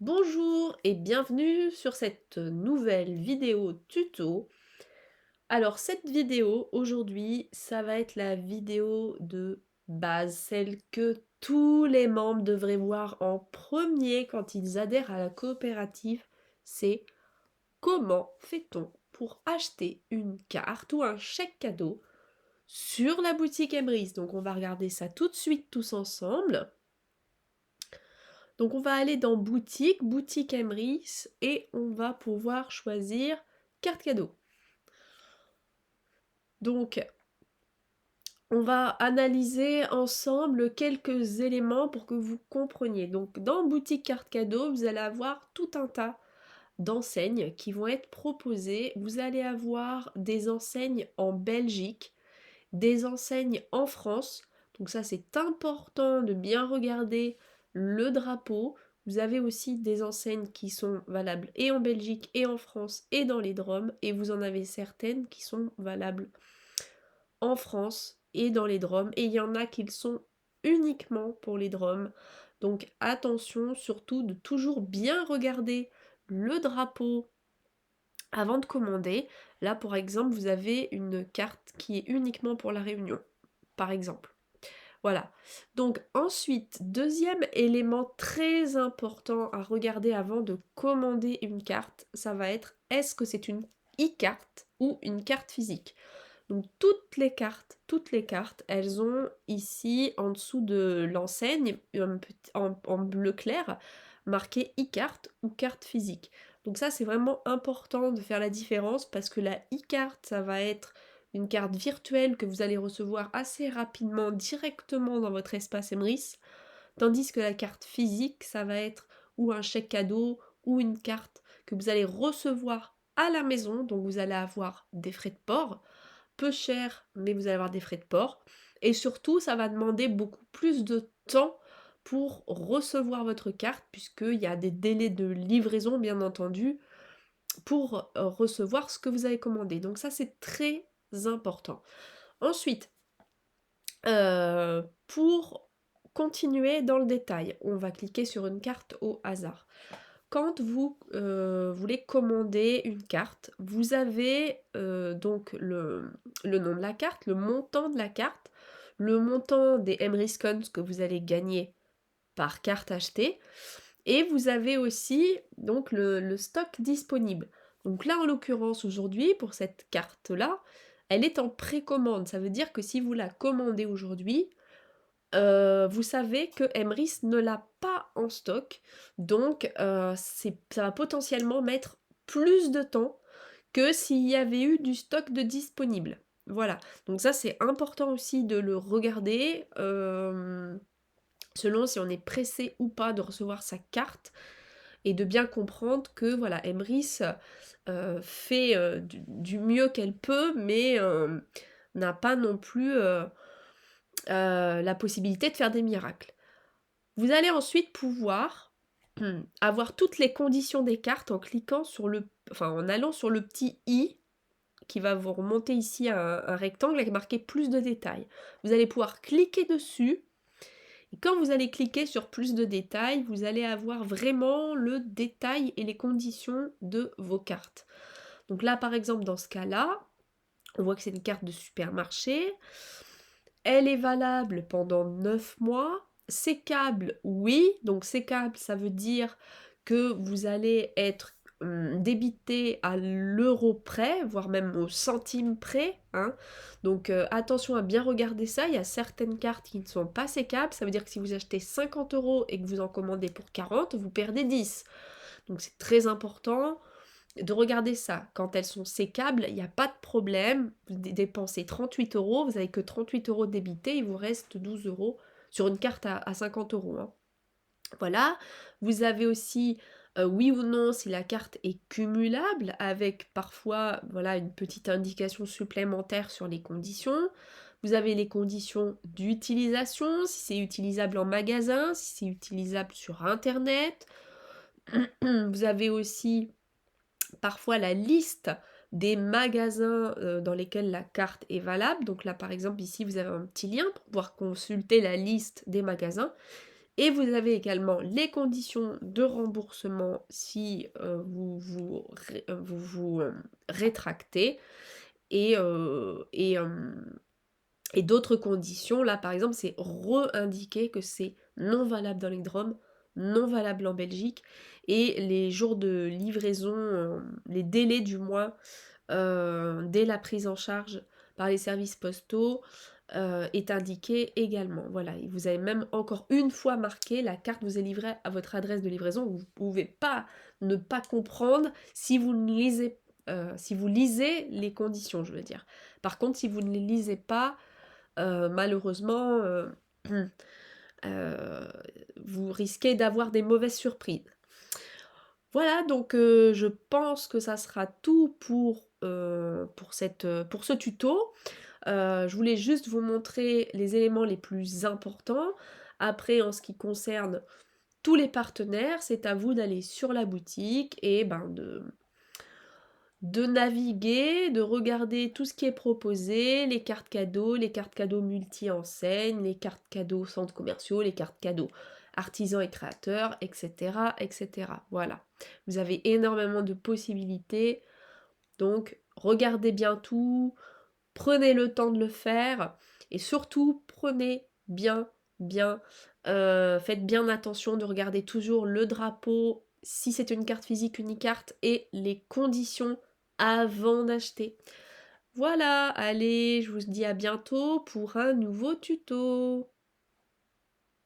Bonjour et bienvenue sur cette nouvelle vidéo tuto. Alors cette vidéo aujourd'hui, ça va être la vidéo de base, celle que tous les membres devraient voir en premier quand ils adhèrent à la coopérative. C'est comment fait-on pour acheter une carte ou un chèque cadeau sur la boutique Emrys. Donc on va regarder ça tout de suite tous ensemble. Donc on va aller dans boutique, boutique Emrys, et on va pouvoir choisir carte cadeau. Donc on va analyser ensemble quelques éléments pour que vous compreniez. Donc dans boutique carte cadeau, vous allez avoir tout un tas d'enseignes qui vont être proposées. Vous allez avoir des enseignes en Belgique, des enseignes en France. Donc ça c'est important de bien regarder le drapeau. Vous avez aussi des enseignes qui sont valables et en Belgique et en France et dans les DROM, et vous en avez certaines qui sont valables en France et dans les DROM, et il y en a qui le sont uniquement pour les DROM. Donc attention surtout de toujours bien regarder le drapeau avant de commander. Là par exemple vous avez une carte qui est uniquement pour la Réunion, par exemple. Voilà. Donc ensuite, deuxième élément très important à regarder avant de commander une carte, ça va être est-ce que c'est une e-carte ou une carte physique. Donc toutes les cartes, elles ont ici en dessous de l'enseigne, en bleu clair, marqué e-carte ou carte physique. Donc ça c'est vraiment important de faire la différence parce que la e-carte, ça va être une carte virtuelle que vous allez recevoir assez rapidement directement dans votre espace Emrys, tandis que la carte physique, ça va être ou un chèque cadeau ou une carte que vous allez recevoir à la maison, donc vous allez avoir des frais de port, peu cher, mais vous allez avoir des frais de port, et surtout ça va demander beaucoup plus de temps pour recevoir votre carte, puisqu'il y a des délais de livraison bien entendu, pour recevoir ce que vous avez commandé. Donc ça c'est très important. Ensuite, pour continuer dans le détail, on va cliquer sur une carte au hasard. Quand vous voulez commander une carte, vous avez donc le nom de la carte, le montant de la carte, le montant des Emrys Coins que vous allez gagner par carte achetée, et vous avez aussi donc le stock disponible. Donc là en l'occurrence aujourd'hui pour cette carte là, elle est en précommande. Ça veut dire que si vous la commandez aujourd'hui, vous savez que Emrys ne l'a pas en stock, donc ça va potentiellement mettre plus de temps que s'il y avait eu du stock de disponible. Voilà, donc ça c'est important aussi de le regarder, selon si on est pressé ou pas de recevoir sa carte, et de bien comprendre que voilà, Emrys fait du mieux qu'elle peut, mais n'a pas non plus la possibilité de faire des miracles. Vous allez ensuite pouvoir avoir toutes les conditions des cartes en cliquant sur en allant sur le petit i qui va vous remonter ici un rectangle avec marqué plus de détails. Vous allez pouvoir cliquer dessus, et quand vous allez cliquer sur plus de détails, vous allez avoir vraiment le détail et les conditions de vos cartes. Donc là par exemple dans ce cas-là, on voit que c'est une carte de supermarché. Elle est valable pendant 9 mois. Sécable, oui. Donc sécable, ça veut dire que vous allez être débité à l'euro près, voire même au centime près. Hein. Donc attention à bien regarder ça. Il y a certaines cartes qui ne sont pas sécables. Ça veut dire que si vous achetez 50 € et que vous en commandez pour 40, vous perdez 10. Donc c'est très important de regarder ça. Quand elles sont sécables, il n'y a pas de problème. Vous dépensez 38 €, vous n'avez que 38 € débités, il vous reste 12 € sur une carte à 50 €. Hein. Voilà. Vous avez aussi oui ou non si la carte est cumulable, avec parfois voilà, une petite indication supplémentaire sur les conditions. Vous avez les conditions d'utilisation, si c'est utilisable en magasin, si c'est utilisable sur internet. Vous avez aussi parfois la liste des magasins dans lesquels la carte est valable. Donc là par exemple ici vous avez un petit lien pour pouvoir consulter la liste des magasins. Et vous avez également les conditions de remboursement si vous rétractez et, et d'autres conditions. Là, par exemple, c'est re-indiqué que c'est non valable dans les DROM, non valable en Belgique, et les jours de livraison, les délais du mois, dès la prise en charge par les services postaux, est indiqué également. Voilà, et vous avez même encore une fois marqué, la carte vous est livrée à votre adresse de livraison. Vous ne pouvez pas ne pas comprendre si vous ne lisez, si vous lisez les conditions, je veux dire. Par contre, si vous ne les lisez pas, malheureusement, euh, vous risquez d'avoir des mauvaises surprises. Voilà, donc je pense que ça sera tout pour ce tuto. Je voulais juste vous montrer les éléments les plus importants. Après, en ce qui concerne tous les partenaires, c'est à vous d'aller sur la boutique et ben, de naviguer, de regarder tout ce qui est proposé, les cartes cadeaux multi-enseignes, les cartes cadeaux centres commerciaux, les cartes cadeaux artisans et créateurs, etc., etc. Voilà. Vous avez énormément de possibilités. Donc, regardez bien tout, prenez le temps de le faire et surtout, prenez faites bien attention de regarder toujours le drapeau, si c'est une carte physique, une carte et les conditions avant d'acheter. Voilà, allez, je vous dis à bientôt pour un nouveau tuto.